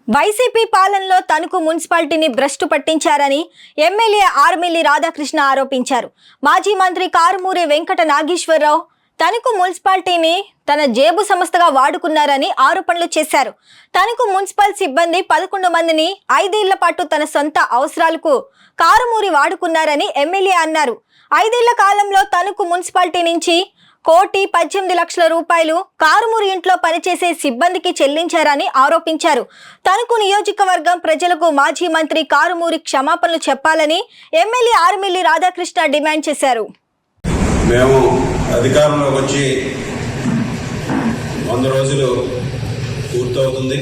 YCP పాలనలో తణుకు మున్సిపాలిటీని భ్రష్టు పట్టించారని ఎమ్మెల్యే ఆర్మిల్లి రాధాకృష్ణ ఆరోపించారు. మాజీ మంత్రి కారుమూరి వెంకట నాగేశ్వరరావు తణుకు మున్సిపాలిటీని తన జేబు సంస్థగా వాడుకున్నారని ఆరోపణలు చేశారు. తణుకు మున్సిపల్ సిబ్బంది 11 మందిని 5 ఏళ్ల పాటు తన సొంత అవసరాలకు కారుమూరి వాడుకున్నారని ఎమ్మెల్యే అన్నారు. 5 ఏళ్ల కాలంలో తణుకు మున్సిపాలిటీ నుంచి 1,18,00,000 రూపాయలు కారుమూరి ఇంట్లో పనిచేసే సిబ్బందికి చెల్లించారని ఆరోపించారు. తణుకు నియోజకవర్గం ప్రజలకు మాజీ మంత్రి కారుమూరి క్షమాపణలు చెప్పాలని ఎమ్మెల్యే ఆర్మిల్లి రాధాకృష్ణ డిమాండ్ చేశారు. మేము అధికారంలోకి వచ్చి 100 రోజులు పూర్తవుతుంది.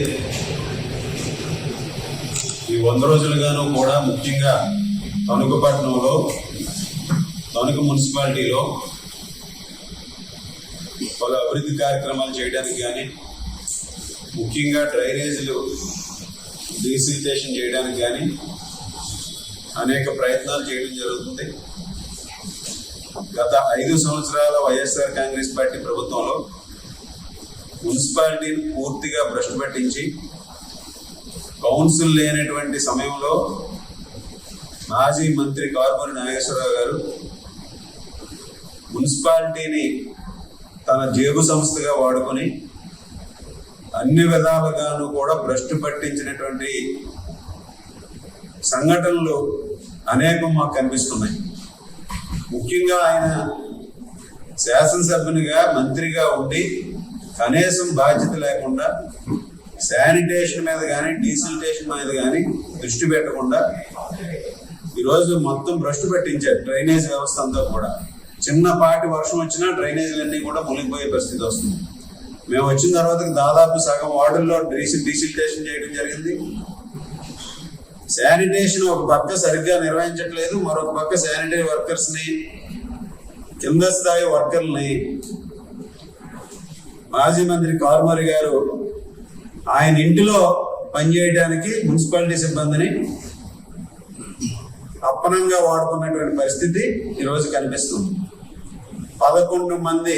ఈ 100 రోజులుగాను కూడా ముఖ్యంగా తణుకు పట్టణంలో తణుకు మున్సిపాలిటీలో పలు అభివృద్ధి కార్యక్రమాలు చేయడానికి కానీ, ముఖ్యంగా డ్రైనేజీలు డీసిల్టేషన్ చేయడానికి కానీ అనేక ప్రయత్నాలు చేయడం జరుగుతుంది. గత 5 సంవత్సరాల వైఎస్ఆర్ కాంగ్రెస్ పార్టీ ప్రభుత్వంలో మున్సిపాలిటీని పూర్తిగా భ్రష్టు పట్టించి కౌన్సిల్ లేనటువంటి సమయంలో మాజీ మంత్రి కారుమూరి నాగేశ్వరరావు గారు మున్సిపాలిటీని తన జేబు సంస్థగా వాడుకొని అన్ని విధాలుగాను కూడా భ్రష్టు పట్టించినటువంటి సంఘటనలు అనేకం మాకు కనిపిస్తున్నాయి. ముఖ్యంగా ఆయన శాసనసభ్యునిగా మంత్రిగా ఉండి కనీసం బాధ్యత లేకుండా శానిటేషన్ మీద కానీ డీసిల్టేషన్ మీద కానీ దృష్టి పెట్టకుండా ఈరోజు మొత్తం భ్రష్టు పట్టించారు. డ్రైనేజ్ వ్యవస్థ అంతా కూడా చిన్నపాటి వర్షం వచ్చినా డ్రైనేజీలన్నీ కూడా మునిగిపోయే పరిస్థితి వస్తుంది. మేము వచ్చిన తర్వాత దాదాపు సగం వార్డుల్లో డీసిల్టేషన్ చేయడం జరిగింది. శానిటేషన్ ఒక పక్క సరిగ్గా నిర్వహించట్లేదు, మరొక పక్క శానిటరీ వర్కర్స్ని, కింద స్థాయి వర్కర్ని మాజీ మంత్రి కారుమూరి గారు ఆయన ఇంటిలో పనిచేయడానికి మున్సిపాలిటీ సిబ్బందిని అప్పనంగా వాడుకున్నటువంటి పరిస్థితి ఈరోజు కనిపిస్తుంది. 11 మంది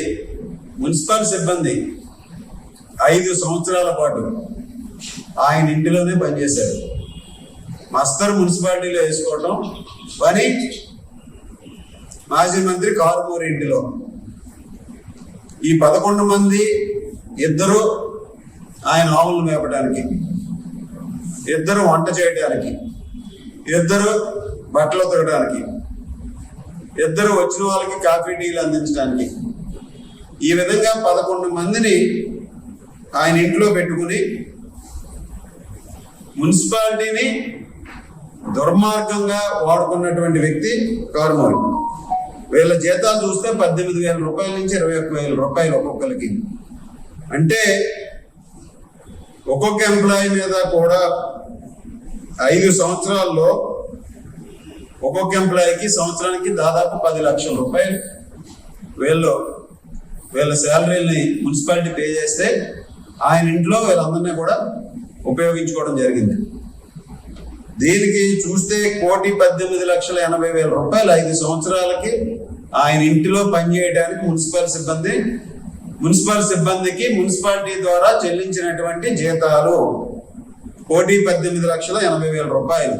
మున్సిపల్ సిబ్బంది 5 సంవత్సరాల పాటు ఆయన ఇంటిలోనే పనిచేశారు. మస్తర్ మున్సిపాలిటీలో వేసుకోవటం పని మాజీ మంత్రి కారుమూరి ఇంటిలో. ఈ 11 మంది, 2 ఆయన ఆవులను మేపడానికి, 2 వంట చేయడానికి, 2 బట్టలు ఉతకడానికి, 2 వచ్చిన వాళ్ళకి కాఫీ టీలు అందించడానికి, ఈ విధంగా 11 మందిని ఆయన ఇంట్లో పెట్టుకుని మున్సిపాలిటీని దుర్మార్గంగా వాడుకున్నటువంటి వ్యక్తి కారుమూరి. వీళ్ళ జీతాలు చూస్తే 18,000 రూపాయల నుంచి 21,000 రూపాయలు ఒక్కొక్కరికి. అంటే ఒక్కొక్క ఎంప్లాయీ మీద కూడా 5 సంవత్సరాల్లో ఒక్కొక్క ఎంప్లాయీకి సంవత్సరానికి దాదాపు 10 లక్షల రూపాయలు వీళ్ళ శాలరీని మున్సిపాలిటీ పే చేస్తే ఆయన ఇంట్లో వీళ్ళందరినీ కూడా ఉపయోగించుకోవడం జరిగింది. దీనికి చూస్తే 1,18,80,000 రూపాయలు 5 సంవత్సరాలకి ఆయన ఇంటిలో పనిచేయడానికి మున్సిపల్ సిబ్బందికి మున్సిపాలిటీ ద్వారా చెల్లించినటువంటి జీతాలు 1,18,80,000 రూపాయలు.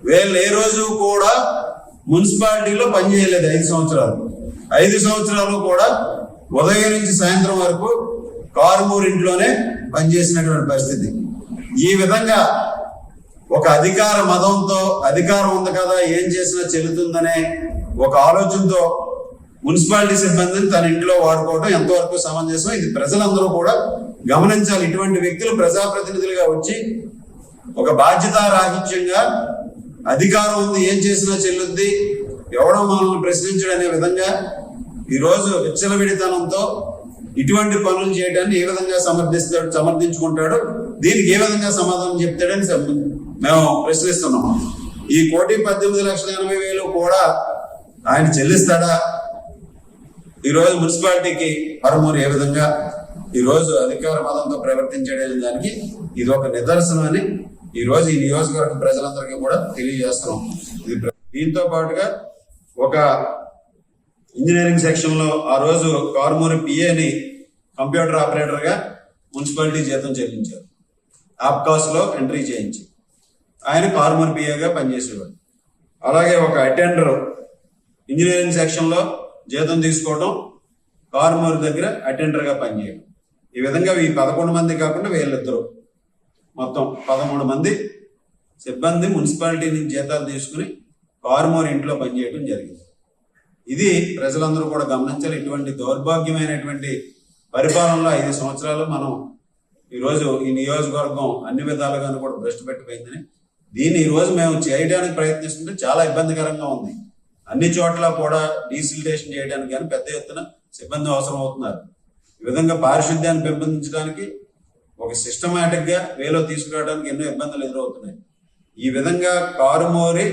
వీళ్ళు ఏ రోజు కూడా మున్సిపాలిటీలో పనిచేయలేదు. 5 సంవత్సరాలు 5 సంవత్సరాలు కూడా ఉదయం నుంచి సాయంత్రం వరకు కారుమూరి ఇంట్లోనే పనిచేసినటువంటి పరిస్థితి. ఈ విధంగా ఒక అధికార మదంతో, అధికారం ఉంది కదా ఏం చేసినా చెల్లుతుందనే ఒక ఆలోచనతో మున్సిపాలిటీ సిబ్బందిని తన ఇంట్లో వాడుకోవడం ఎంతవరకు సమంజసం, ఇది ప్రజలందరూ కూడా గమనించాలి. ఇటువంటి వ్యక్తులు ప్రజాప్రతినిధులుగా వచ్చి ఒక బాధ్యతారాహిత్యంగా అధికారం ఉంది ఏం చేసినా చెల్లుద్ది, ఎవడో మనల్ని ప్రశ్నించడనే విధంగా ఈరోజు విచ్చలవిడితనంతో ఇటువంటి పనులు చేయడాన్ని ఏ విధంగా సమర్థించుకుంటాడు, దీనికి ఏ విధంగా సమాధానం చెప్తాడని మేము ప్రశ్నిస్తున్నాం. ఈ 1,18,80,000 కూడా ఆయన చెల్లిస్తాడా? ఈరోజు మున్సిపాలిటీకి కారుమూరి ఏ విధంగా ఈరోజు అధికార మతంతో ప్రవర్తించడం దానికి ఇది ఒక నిదర్శనం అని ఈరోజు ఈ నియోజకవర్గ ప్రజలందరికీ కూడా తెలియజేస్తున్నాం. దీంతో పాటుగా ఒక ఇంజనీరింగ్ సెక్షన్ లో ఆ రోజు కారుమూరి పిఏని కంప్యూటర్ ఆపరేటర్ గా మున్సిపాలిటీ జీతం చెల్లించారు. ఆప్కాస్లో ఎంట్రీ చేయించి ఆయన కార్మూర్ పిఏగా పనిచేసేవాడు. అలాగే ఒక అటెండర్ ఇంజనీరింగ్ సెక్షన్లో జీతం తీసుకోవడం, కార్మూర్ దగ్గర అటెండర్గా పనిచేయడం. ఈ విధంగా ఈ 11 మంది కాకుండా వీళ్ళిద్దరు మొత్తం 13 మంది సిబ్బంది మున్సిపాలిటీ నుంచి జీతాలు తీసుకుని కార్మూర్ ఇంట్లో పనిచేయడం జరిగింది. ఇది ప్రజలందరూ కూడా గమనించాలి. ఇటువంటి దౌర్భాగ్యమైనటువంటి పరిపాలనలో 5 సంవత్సరాలు మనం ఈరోజు ఈ నియోజకవర్గం అన్ని విధాలుగాను కూడా భ్రష్టు పెట్టిపోయిందని, దీన్ని ఈరోజు మేము చేయడానికి ప్రయత్నిస్తుంటే చాలా ఇబ్బందికరంగా ఉంది. అన్ని చోట్ల కూడా డీసిల్టేషన్ చేయడానికి కానీ పెద్ద ఎత్తున సిబ్బంది అవసరం అవుతున్నారు. ఈ విధంగా పారిశుద్ధ్యాన్ని పెంపొందించడానికి ఒక సిస్టమేటిక్ గా వేలో తీసుకురావడానికి ఎన్నో ఇబ్బందులు ఎదురవుతున్నాయి. ఈ విధంగా కారుమూరి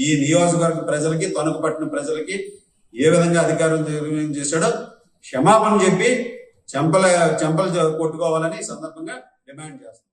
ఈ నియోజకవర్గ ప్రజలకి, తణుకు పట్టిన ప్రజలకి ఏ విధంగా అధికారం చేశాడో క్షమాపణ చెప్పి చెంపలు కొట్టుకోవాలని ఈ సందర్భంగా డిమాండ్ చేస్తాం.